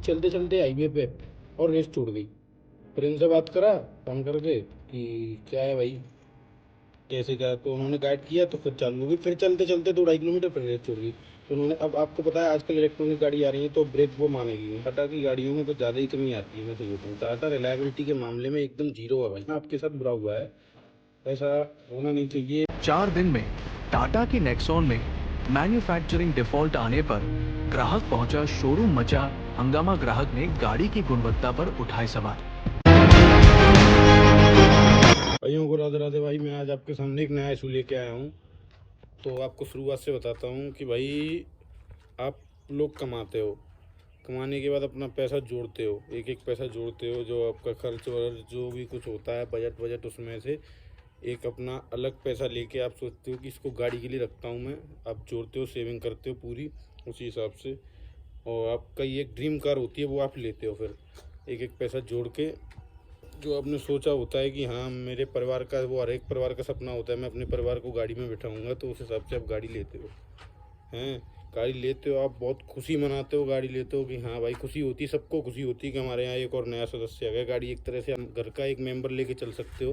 चलते चलते हाईवे पे और रेस छूट गई। फिर इनसे बात करा फ़ोन करके कि क्या है भाई, कैसे क्या, तो उन्होंने गाइड किया तो फिर चालू हो गई। फिर चलते चलते 2-2.5 किलोमीटर फिर रेस छूट गई। तो उन्होंने, अब आपको पता है आजकल इलेक्ट्रॉनिक गाड़ी आ रही है तो ब्रेक वो मानेगी नहीं। टाटा की गाड़ियों में तो ज़्यादा ही कमी आती है। मैं सही बताऊँ, टाटा रिलायबिलिटी के मामले में एकदम जीरो है भाई। आपके साथ बुरा हुआ है, ऐसा होना नहीं चाहिए। 4 दिन में टाटा की नेक्सॉन में मैन्युफैक्चरिंग डिफॉल्ट आने पर ग्राहक पहुंचा शोरूम, मचा हंगामा, ग्राहक ने गाड़ी की गुणवत्ता पर उठाए सवाल। भाइयों को राधे राधे। भाई मैं आज आपके सामने एक नया इशू लेके आया हूँ। तो आपको शुरुआत से बताता हूँ कि भाई आप लोग कमाते हो, कमाने के बाद अपना पैसा जोड़ते हो, एक एक पैसा जोड़ते हो, जो आपका खर्च वर्च जो भी कुछ होता है बजट उसमें से एक अपना अलग पैसा लेके आप सोचते हो कि इसको गाड़ी के लिए रखता हूँ मैं। आप जोड़ते हो, सेविंग करते हो पूरी उसी हिसाब से, और आपका ये एक ड्रीम कार होती है वो आप लेते हो। फिर एक एक पैसा जोड़ के जो आपने सोचा होता है कि हाँ मेरे परिवार का, वो हर एक परिवार का सपना होता है मैं अपने परिवार को गाड़ी में बिठाऊंगा, तो उस हिसाब से आप गाड़ी लेते हो। हैं, गाड़ी लेते हो, आप बहुत खुशी मनाते हो, गाड़ी लेते हो कि हाँ भाई खुशी होती है, सबको खुशी होती है कि हमारे यहाँ एक और नया सदस्य आ गया। गाड़ी एक तरह से हम घर का एक मेंबर लेके चल सकते हो,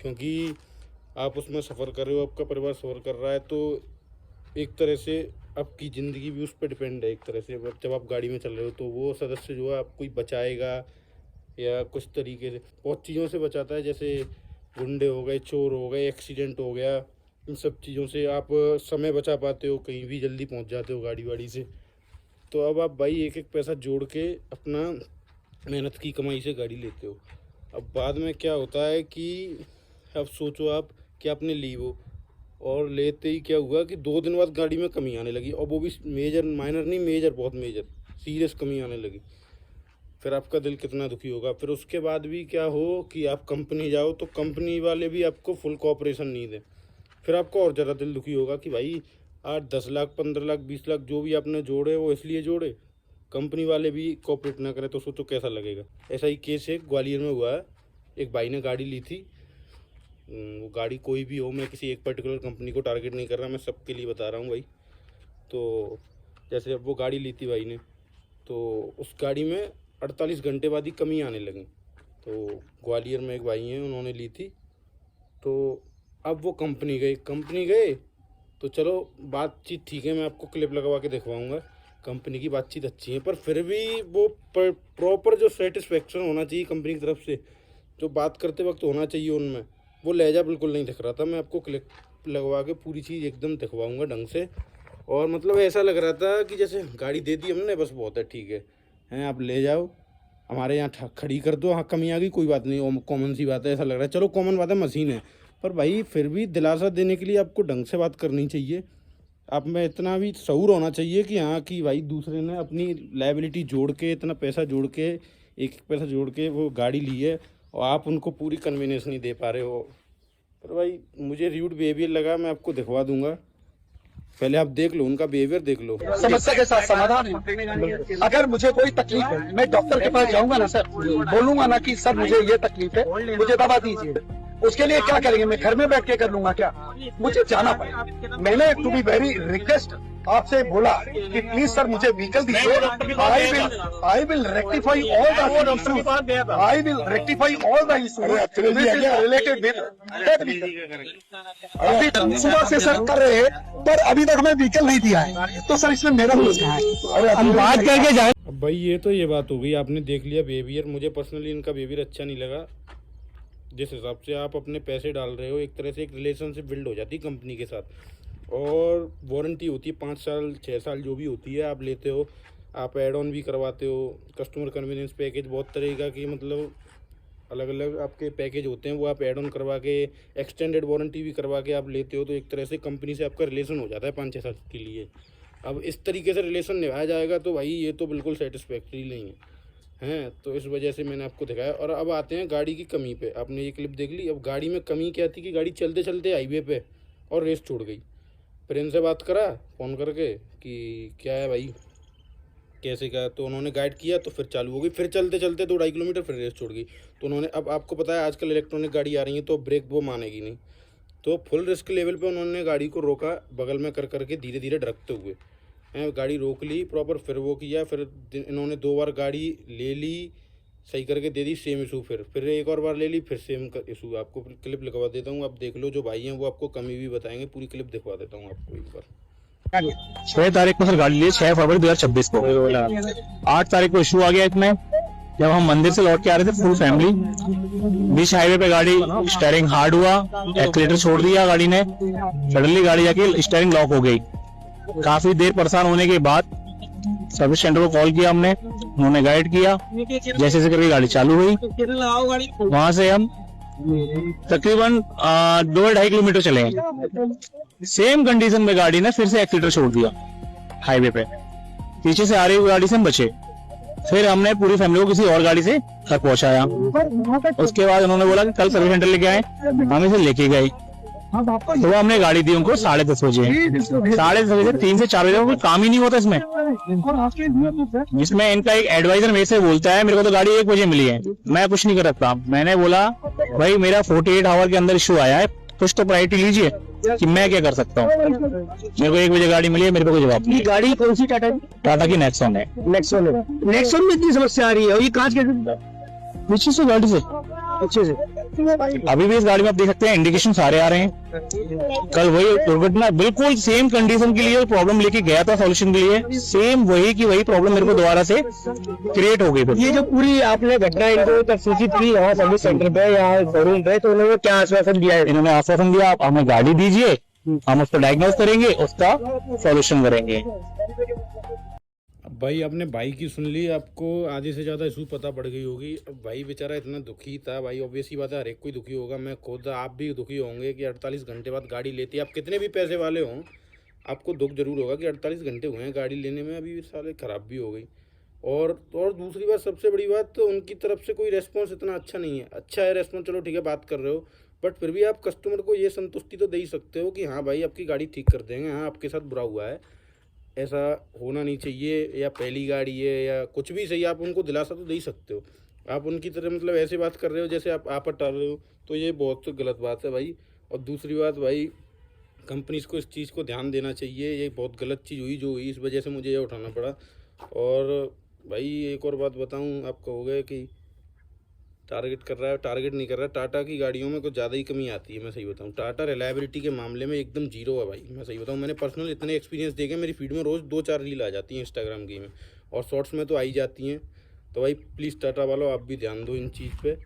क्योंकि आप उसमें सफ़र कर रहे हो, आपका परिवार सफ़र कर रहा है, तो एक तरह से आपकी ज़िंदगी भी उस पर डिपेंड है एक तरह से। जब आप गाड़ी में चल रहे हो तो वो सदस्य जो है आपको ही बचाएगा, या कुछ तरीके से बहुत चीज़ों से बचाता है, जैसे गुंडे हो गए, चोर हो गए, एक्सीडेंट हो गया, इन सब चीज़ों से आप समय बचा पाते हो, कहीं भी जल्दी पहुंच जाते हो गाड़ी वाड़ी से। तो अब आप भाई एक एक पैसा जोड़ के अपना मेहनत की कमाई से गाड़ी लेते हो। अब बाद में क्या होता है कि अब सोचो आप कि आपने ली वो, और लेते ही क्या हुआ कि 2 दिन बाद गाड़ी में कमी आने लगी, और वो भी मेजर, माइनर नहीं, मेजर, बहुत मेजर सीरियस कमी आने लगी। फिर आपका दिल कितना दुखी होगा। फिर उसके बाद भी क्या हो कि आप कंपनी जाओ तो कंपनी वाले भी आपको फुल कोऑपरेशन नहीं दें। फिर आपको और ज़्यादा दिल दुखी होगा कि भाई 8-10 लाख, 15 लाख, 20 लाख जो भी आपने जोड़े वो इसलिए जोड़े, कंपनी वाले भी कोऑपरेट ना करें तो सोचो कैसा लगेगा। ऐसा ही केस एक ग्वालियर में हुआ है। एक भाई ने गाड़ी ली थी, वो गाड़ी कोई भी हो, मैं किसी एक पर्टिकुलर कंपनी को टारगेट नहीं कर रहा, मैं सबके लिए बता रहा हूँ भाई। तो जैसे अब वो गाड़ी ली थी भाई ने, तो उस गाड़ी में 48 घंटे बाद ही कमी आने लगी। तो ग्वालियर में एक भाई हैं, उन्होंने ली थी, तो अब वो कंपनी गए तो चलो बातचीत ठीक है, मैं आपको क्लिप लगवा के दिखवाऊंगा, कंपनी की बातचीत अच्छी है, पर फिर भी वो प्रॉपर जो सेटिस्फेक्शन होना चाहिए कंपनी की तरफ से, जो बात करते वक्त होना चाहिए उनमें, वो लहजा बिल्कुल नहीं दिख रहा था। मैं आपको क्लिप लगवा के पूरी चीज़ एकदम दिखवाऊंगा ढंग से। और मतलब ऐसा लग रहा था कि जैसे गाड़ी दे दी हमने, बस बहुत है, ठीक है आप ले जाओ, हमारे यहाँ खड़ी कर दो, हाँ कमी आ गई कोई बात नहीं, कॉमन सी बात है, ऐसा लग रहा है। चलो कॉमन बात है, मशीन है, पर भाई फिर भी दिलासा देने के लिए आपको ढंग से बात करनी चाहिए। आप में इतना भी शऊर होना चाहिए कि हाँ कि भाई दूसरे ने अपनी लायबिलिटी जोड़ के, इतना पैसा जोड़ के, एक पैसा जोड़ के वो गाड़ी ली है, और आप उनको पूरी कन्वीनियंस नहीं दे पा रहे हो। पर भाई मुझे र्यूड बिहेवियर लगा, मैं आपको दिखवा दूंगा, पहले आप देख लो, उनका बिहेवियर देख लो। समस्या के साथ समाधान है। अगर मुझे कोई तकलीफ है, मैं डॉक्टर के पास जाऊंगा ना सर, बोलूंगा ना कि सर मुझे ये तकलीफ है, मुझे दवा दीजिए, उसके लिए क्या करेंगे? मैं घर में बैठ के कर लूंगा क्या? मुझे जाना पड़ेगा। मैंने टू बी वेरी रिक्वेस्ट आपसे बोला कि प्लीज सर मुझे व्हीकल दीजिए, I will rectify all the issues, I will rectify all the issues related with. अभी सुबह से सर कर रहे हैं, पर अभी तक हमें व्हीकल नहीं दिया है, तो सर इसमें मेरा रोज कहाँ है? हम बात करके जाए। अब भाई ये बात हो गई, आपने देख लिया बिहेवियर। मुझे पर्सनली इनका बिहेवियर अच्छा नहीं लगा। जिस हिसाब से आप अपने पैसे डाल रहे हो, एक तरह से एक रिलेशनशिप बिल्ड हो जाती है कंपनी के साथ, और वारंटी होती है 5 साल 6 साल जो भी होती है, आप लेते हो, आप एड ऑन भी करवाते हो, कस्टमर कन्वीनियंस पैकेज बहुत तरीका की, मतलब अलग अलग आपके पैकेज होते हैं, वो आप एड ऑन करवा के, एक्सटेंडेड वारंटी भी करवा के आप लेते हो, तो एक तरह से कंपनी से आपका रिलेशन हो जाता है 5-6 साल के लिए। अब इस तरीके से रिलेशन निभाया जाएगा तो भाई ये तो बिल्कुल सेटिस्फैक्ट्री नहीं है। तो इस वजह से मैंने आपको दिखाया। और अब आते हैं गाड़ी की कमी पे। आपने ये क्लिप देख ली। अब गाड़ी में कमी क्या थी कि गाड़ी चलते चलते हाईवे पे और रेस छूट गई। फिर इनसे बात करा फ़ोन करके कि क्या है भाई, कैसे क्या, तो उन्होंने गाइड किया तो फिर चालू हो गई। फिर चलते चलते 2-2.5 किलोमीटर फिर रेस छोड़ गई। तो उन्होंने, अब आपको पता है आजकल इलेक्ट्रॉनिक गाड़ी आ रही है तो ब्रेक वो मानेगी नहीं, तो फुल रिस्क लेवल पे उन्होंने गाड़ी को रोका, बगल में कर करके धीरे धीरे ढकते हुए। गाड़ी रोक ली प्रॉपर, फिर वो किया, फिर इन्होंने 2 बार गाड़ी ले ली, सही करके दे दी, सेम इशू, फिर एक और बार ले ली, फिर सेम इशू। आपको क्लिप लिखवा देता हूँ, आप देख लो, जो भाई हैं वो आपको कमी भी बताएंगे, पूरी क्लिप दिखवा देता हूँ आपको एक बार। 6 तारीख को सर गाड़ी ली, 6 फरवरी 2026 को। 8 तारीख को इशू आ गया इसमें, जब हम मंदिर से लौट के आ रहे थे फुल फैमिली, बीच हाईवे पे गाड़ी स्टीयरिंग हार्ड हुआ, एक्सीलेटर छोड़ दिया गाड़ी ने, सडनली गाड़ी जाके स्टीयरिंग लॉक हो गई। काफी देर परेशान होने के बाद सर्विस सेंटर को कॉल किया हमने, उन्होंने गाइड किया, जैसे जैसे करके गाड़ी चालू हुई। वहां से हम तकरीबन 2-2.5 किलोमीटर चले हैं, सेम कंडीशन में गाड़ी ने फिर से एक्सीलेटर छोड़ दिया हाईवे पे, पीछे से आ रही हुई गाड़ी से हम बचे। फिर हमने पूरी फैमिली को किसी और गाड़ी से घर पहुंचाया। उसके बाद उन्होंने बोला कि कल सर्विस सेंटर लेके आए, हम इसे लेके गए। तो हमने गाड़ी दी उनको 10:30 बजे, 10:30 बजे 3 से 4 बजे कोई काम ही नहीं होता इसमें। जिसमें इनका एक एडवाइजर मेरे से बोलता है मेरे को तो गाड़ी 1 बजे मिली है, मैं कुछ नहीं कर सकता। मैंने बोला भाई मेरा 48 आवर के अंदर इशू आया है, कुछ तो प्रायोरिटी लीजिए कि मैं क्या कर सकता हूँ। मेरे को 1 बजे गाड़ी मिली है, मेरे पे कोई जवाब नहीं। गाड़ी कौन सी टाटा की नेक्सॉन है। नेक्सॉन में इतनी समस्या आ रही है, और ये कांच के पीछे से गाड़ी से अच्छे से अभी भी इस गाड़ी में आप देख सकते हैं इंडिकेशन सारे आ रहे हैं। कल वही दुर्घटना बिल्कुल सेम कंडीशन के लिए प्रॉब्लम लेके गया था सॉल्यूशन के लिए, सेम वही की वही प्रॉब्लम मेरे को दोबारा से क्रिएट हो गई। ये जो पूरी आपने घटना इनको तक सूचित की यहाँ सर्विस सेंटर पे या शोरूम पे, तो उन्होंने क्या आश्वासन दिया है? इन्होंने आश्वासन दिया आप हमें गाड़ी दीजिए, हम उसको डायग्नोज करेंगे, उसका सॉल्यूशन करेंगे। अब भाई आपने भाई की सुन ली, आपको आधे से ज़्यादा इशू पता पड़ गई होगी। अब भाई बेचारा इतना दुखी था, भाई ऑब्वियस ही बात है, हर एक कोई दुखी होगा, मैं खुद, आप भी दुखी होंगे कि 48 घंटे बाद गाड़ी लेती है। आप कितने भी पैसे वाले हों, आपको दुख जरूर होगा कि 48 घंटे हुए हैं गाड़ी लेने में, अभी साले ख़राब भी हो गई। और दूसरी बात, सबसे बड़ी बात, तो उनकी तरफ से कोई रेस्पॉन्स इतना अच्छा नहीं है। अच्छा है रेस्पॉन्स, चलो ठीक है, बात कर रहे हो, बट फिर भी आप कस्टमर को ये संतुष्टि तो दे ही सकते हो कि हाँ भाई आपकी गाड़ी ठीक कर देंगे, हाँ आपके साथ बुरा हुआ है, ऐसा होना नहीं चाहिए, या पहली गाड़ी है या कुछ भी सही, आप उनको दिलासा तो दे ही सकते हो। आप उनकी तरह मतलब ऐसे बात कर रहे हो जैसे आप आपत डाल रहे हो, तो ये बहुत गलत बात है भाई। और दूसरी बात भाई, कंपनीज को इस चीज़ को ध्यान देना चाहिए, ये बहुत गलत चीज़ हुई जो हुई, इस वजह से मुझे ये उठाना पड़ा। और भाई एक और बात बताऊँ, आप कहोगे कि टारगेट कर रहा है, टारगेट नहीं कर रहा है। टाटा की गाड़ियों में कुछ ज़्यादा ही कमी आती है, मैं सही बताऊँ। टाटा रिलायबिलिटी के मामले में एकदम जीरो है भाई, मैं सही बताऊँ। मैंने पर्सनल इतने एक्सपीरियंस देखे, मेरी फीड में रोज़ 2-4 रील आ जाती हैं इंस्टाग्राम की में, और शॉर्ट्स में तो आई जाती हैं। तो भाई प्लीज़ टाटा वालों, आप भी ध्यान दो इन चीज़ पे।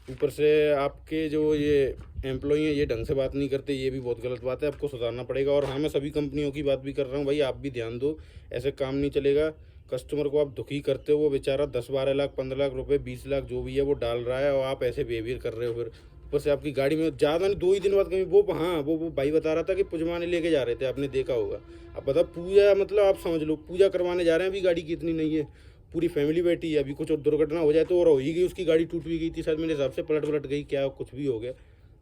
ऊपर से आपके जो ये एम्प्लॉई हैं, ये ढंग से बात नहीं करते, ये भी बहुत गलत बात है, आपको सुधारना पड़ेगा। और हाँ, मैं सभी कंपनियों की बात भी कर रहा हूँ भाई, आप भी ध्यान दो, ऐसे काम नहीं चलेगा। कस्टमर को आप दुखी करते हो, वो बेचारा 10-12 लाख 15 लाख रुपए 20 लाख जो भी है वो डाल रहा है, और आप ऐसे बिहेवियर कर रहे हो। फिर ऊपर से आपकी गाड़ी में ज़्यादा नहीं 2 ही दिन बाद कहीं वो भाई बता रहा था कि पुजवाने लेके जा रहे थे, आपने देखा होगा। अब बताओ, पूजा मतलब आप समझ लो पूजा करवाने जा रहे हैं, अभी गाड़ी की इतनी नहीं है, पूरी फैमिली बैठी है, अभी कुछ और दुर्घटना हो जाए तो और हो ही गई, उसकी गाड़ी टूट भी गई थी शायद, मेरे हिसाब से पलट गई, क्या कुछ भी हो गया,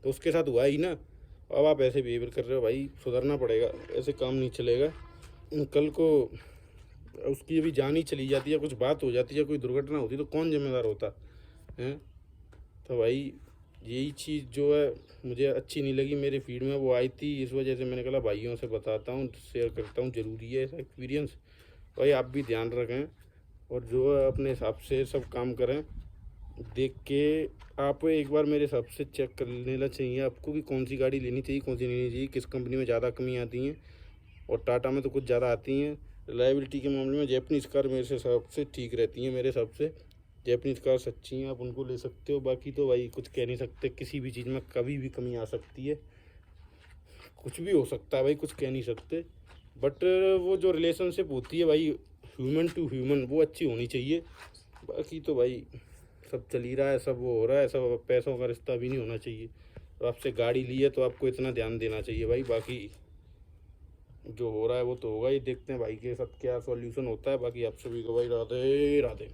तो उसके साथ हुआ ही ना। अब आप ऐसे बिहेवियर कर रहे हो भाई, सुधरना पड़ेगा, ऐसे काम नहीं चलेगा। कल को उसकी अभी जान ही चली जाती है, कुछ बात हो जाती है, कोई दुर्घटना होती है, तो कौन जिम्मेदार होता है? तो भाई यही चीज़ जो है मुझे अच्छी नहीं लगी, मेरे फीड में वो आई थी, इस वजह से मैंने कहा भाइयों से बताता हूँ, शेयर करता हूँ, ज़रूरी है ऐसा एक्सपीरियंस। भाई आप भी ध्यान रखें, और जो है अपने हिसाब से सब काम करें, देख के आप एक बार मेरे हिसाब से चेक कर लेना चाहिए आपको कि कौन सी गाड़ी लेनी चाहिए, कौन सी नहीं लेनी चाहिए, किस कंपनी में ज़्यादा कमी आती हैं, और टाटा में तो कुछ ज़्यादा आती हैं। रिलायबिलिटी के मामले में जैपनीज़ कार मेरे हिसाब से ठीक रहती हैं, मेरे हिसाब से जैपनीज़ कार सच्ची हैं, आप उनको ले सकते हो। बाकी तो भाई कुछ कह नहीं सकते, किसी भी चीज़ में कभी भी कमी आ सकती है, कुछ भी हो सकता है भाई, कुछ कह नहीं सकते। बट वो जो रिलेशनशिप होती है भाई ह्यूमन टू ह्यूमन, वो अच्छी होनी चाहिए। बाकी तो भाई सब चल ही रहा है, सब वो हो रहा है, सब पैसों का रिश्ता भी नहीं होना चाहिए। तो आपसे गाड़ी ली है तो आपको इतना ध्यान देना चाहिए भाई, बाकी जो हो रहा है वो तो होगा ही, देखते हैं भाई के साथ क्या सॉल्यूशन होता है। बाकी आप सभी को भाई राधे राधे।